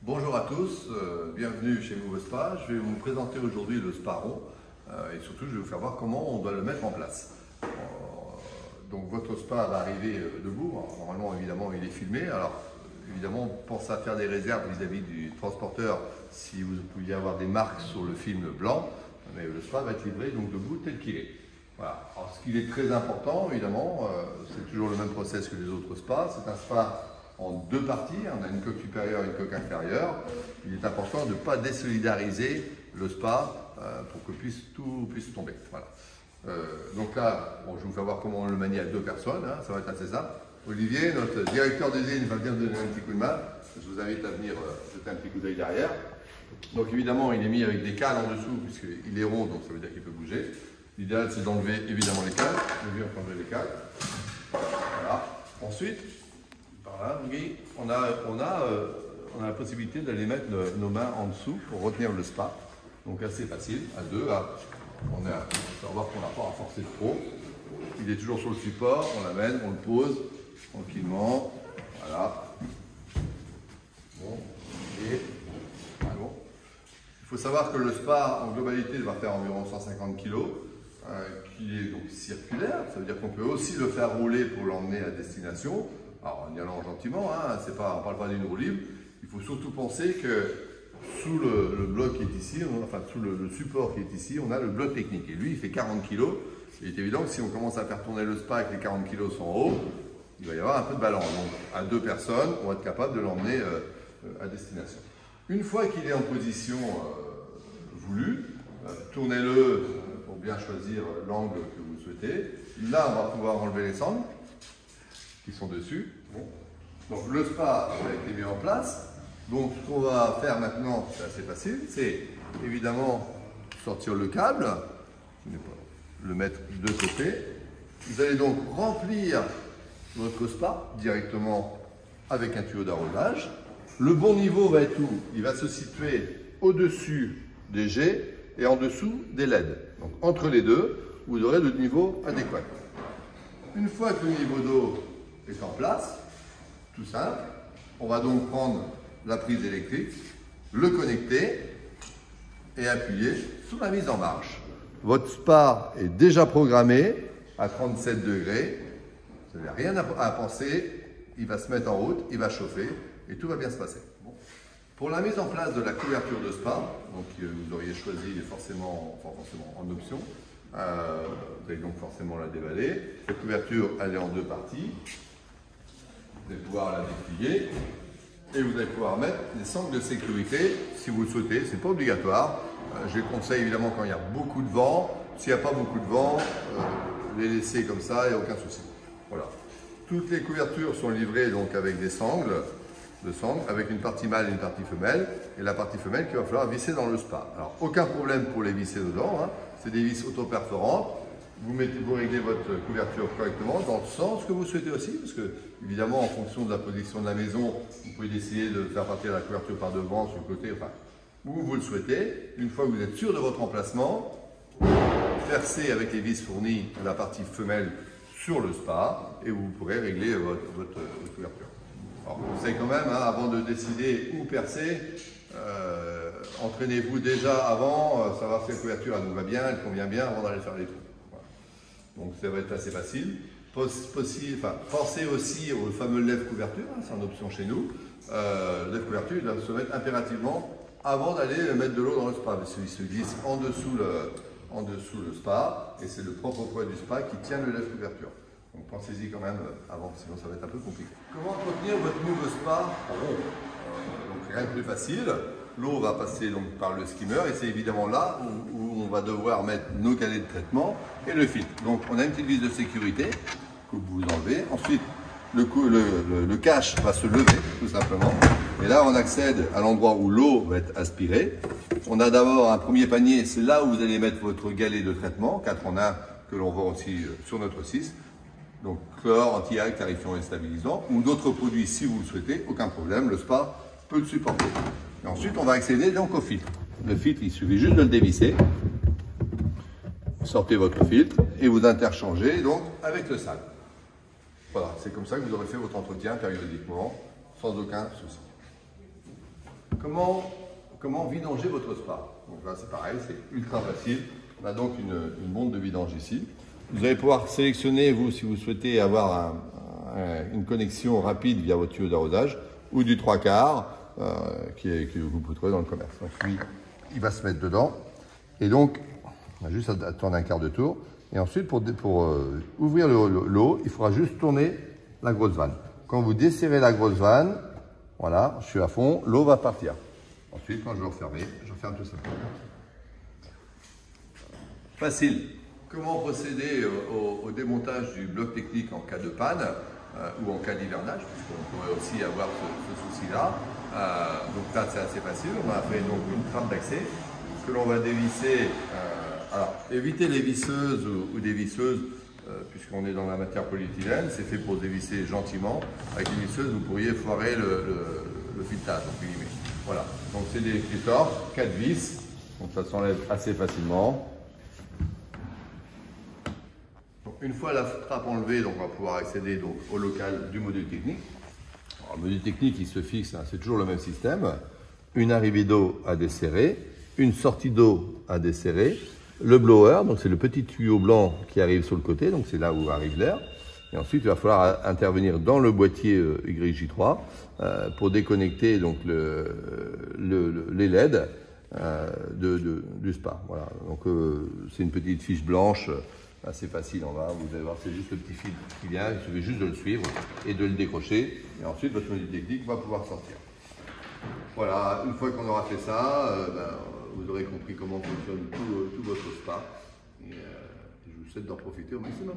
Bonjour à tous, bienvenue chez Move Spa. Je vais vous présenter aujourd'hui le spa rond et surtout je vais vous faire voir comment on doit le mettre en place. Donc votre spa va arriver debout. Alors, normalement évidemment il est filmé. Alors évidemment pensez à faire des réserves vis-à-vis du transporteur si vous pouviez avoir des marques sur le film blanc. Mais le spa va être livré donc debout tel qu'il est. Voilà. Alors ce qui est très important évidemment, c'est toujours le même process que les autres spas. C'est un spa en deux parties, on a une coque supérieure et une coque inférieure. Il est important de ne pas désolidariser le spa pour que tout puisse tomber. Voilà. Donc là, bon, je vais vous faire voir comment on le manie à deux personnes, hein, ça va être assez simple. Olivier, notre directeur d'usine, va bien donner un petit coup de main. Je vous invite à venir jeter un petit coup d'œil derrière. Donc évidemment, il est mis avec des cales en dessous, puisqu'il est rond, donc ça veut dire qu'il peut bouger. L'idéal, c'est d'enlever évidemment les cales. Olivier, on peut enlever les cales. Voilà. Ensuite, voilà, on a la possibilité d'aller mettre nos mains en dessous pour retenir le spa. Donc assez facile, à deux. On va voir qu'on n'a pas à forcer trop. Il est toujours sur le support, on l'amène, on le pose tranquillement. Voilà. Bon, et voilà. Bon. Il faut savoir que le spa en globalité va faire environ 150 kg, qui est donc circulaire. Ça veut dire qu'on peut aussi le faire rouler pour l'emmener à destination. Alors en y allant gentiment, hein, on ne parle pas d'une roue libre. Il faut surtout penser que sous le bloc qui est ici, enfin sous le support qui est ici, on a le bloc technique. Et lui, il fait 40 kg. Il est évident que si on commence à faire tourner le spa et que les 40 kg sont en haut, il va y avoir un peu de ballon. Donc à deux personnes, on va être capable de l'emmener à destination. Une fois qu'il est en position voulue, tournez-le pour bien choisir l'angle que vous souhaitez. Là, on va pouvoir enlever les sangles qui sont dessus. Bon. Donc le spa a été mis en place. Donc ce qu'on va faire maintenant, c'est assez facile, c'est évidemment sortir le câble, le mettre de côté. Vous allez donc remplir votre spa directement avec un tuyau d'arrosage. Le bon niveau va être où? Il va se situer au-dessus des jets et en dessous des LED. Donc entre les deux, vous aurez le niveau adéquat. Une fois que le niveau d'eau est en place, tout simple, on va donc prendre la prise électrique, le connecter et appuyer sur la mise en marche. Votre spa est déjà programmé à 37 degrés, vous n'avez rien à penser, il va se mettre en route, il va chauffer et tout va bien se passer. Bon. Pour la mise en place de la couverture de spa, donc vous auriez choisi forcément en option, vous allez donc forcément la déballer. Cette couverture, elle est en deux parties. Vous allez pouvoir la déplier et vous allez pouvoir mettre des sangles de sécurité si vous le souhaitez. Ce n'est pas obligatoire. Je les conseille évidemment quand il y a beaucoup de vent. S'il n'y a pas beaucoup de vent, les laisser comme ça, il n'y a aucun souci. Voilà. Toutes les couvertures sont livrées donc avec des sangles, avec une partie mâle et une partie femelle. Et la partie femelle qu'il va falloir visser dans le spa. Alors aucun problème pour les visser dedans. Hein. C'est des vis auto-perforantes. Vous réglez votre couverture correctement dans le sens que vous souhaitez aussi, parce que évidemment en fonction de la position de la maison, vous pouvez décider de faire partir la couverture par devant, sur le côté, enfin où vous le souhaitez. Une fois que vous êtes sûr de votre emplacement, percez avec les vis fournies la partie femelle sur le spa et vous pourrez régler votre couverture. Alors conseil quand même, hein, avant de décider où percer, entraînez-vous déjà avant, savoir si la couverture elle nous va bien, elle convient bien avant d'aller faire les trous. Donc ça va être assez facile. Pensez aussi au fameux lève-couverture, hein, c'est en option chez nous. Lève-couverture, il doit se mettre impérativement avant d'aller mettre de l'eau dans le spa, parce qu'il se glisse en dessous le spa, et c'est le propre poids du spa qui tient le lève-couverture. Donc pensez-y quand même avant, sinon ça va être un peu compliqué. Comment entretenir votre nouveau spa rond? Donc rien de plus facile. L'eau va passer donc par le skimmer et c'est évidemment là où on va devoir mettre nos galets de traitement et le filtre. Donc on a une petite vis de sécurité que vous enlevez. Ensuite le cache va se lever tout simplement. Et là on accède à l'endroit où l'eau va être aspirée. On a d'abord un premier panier, c'est là où vous allez mettre votre galet de traitement, 4 en 1 que l'on vend aussi sur notre site. Donc chlore, anti-algue, clarifiant et stabilisant ou d'autres produits si vous le souhaitez, aucun problème, le spa peut le supporter. Et ensuite, on va accéder donc au filtre. Le filtre, il suffit juste de le dévisser. Sortez votre filtre et vous interchangez donc avec le sale. Voilà, c'est comme ça que vous aurez fait votre entretien périodiquement, sans aucun souci. Comment vidanger votre spa? Donc là c'est pareil, c'est ultra facile. On a donc une montre de vidange ici. Vous allez pouvoir sélectionner, vous, si vous souhaitez avoir une connexion rapide via votre tuyau d'arrosage ou du 3/4 que vous pouvez trouver dans le commerce. Donc lui, il va se mettre dedans. Et donc, on a juste à attendre un quart de tour. Et ensuite, pour ouvrir l'eau, il faudra juste tourner la grosse vanne. Quand vous desserrez la grosse vanne, voilà, je suis à fond, l'eau va partir. Ensuite, quand je vais refermer, je referme tout ça. Facile. Comment procéder au démontage du bloc technique en cas de panne ou en cas d'hivernage, puisqu'on pourrait aussi avoir ce souci-là. Donc là, c'est assez facile. On a fait donc une trappe d'accès que l'on va dévisser. Alors, évitez les visseuses ou des visseuses, puisqu'on est dans la matière polyéthylène. C'est fait pour dévisser gentiment. Avec une visseuse, vous pourriez foirer le filetage, entre guillemets. Voilà. Donc c'est des torches, 4 vis. Donc ça s'enlève assez facilement. Donc, une fois la trappe enlevée, donc on va pouvoir accéder donc au local du module technique. Alors, le module technique, il se fixe, hein, c'est toujours le même système. Une arrivée d'eau à desserrer, une sortie d'eau à desserrer, le blower, donc c'est le petit tuyau blanc qui arrive sur le côté, donc c'est là où arrive l'air. Et ensuite, il va falloir intervenir dans le boîtier YJ3 pour déconnecter donc les LED du spa. Voilà. Donc c'est une petite fiche blanche assez facile en bas. Vous allez voir, c'est juste le petit fil qui vient. Il suffit juste de le suivre et de le décrocher. Et ensuite, votre module technique va pouvoir sortir. Voilà. Une fois qu'on aura fait ça, vous aurez compris comment fonctionne tout votre spa. Et je vous souhaite d'en profiter au maximum.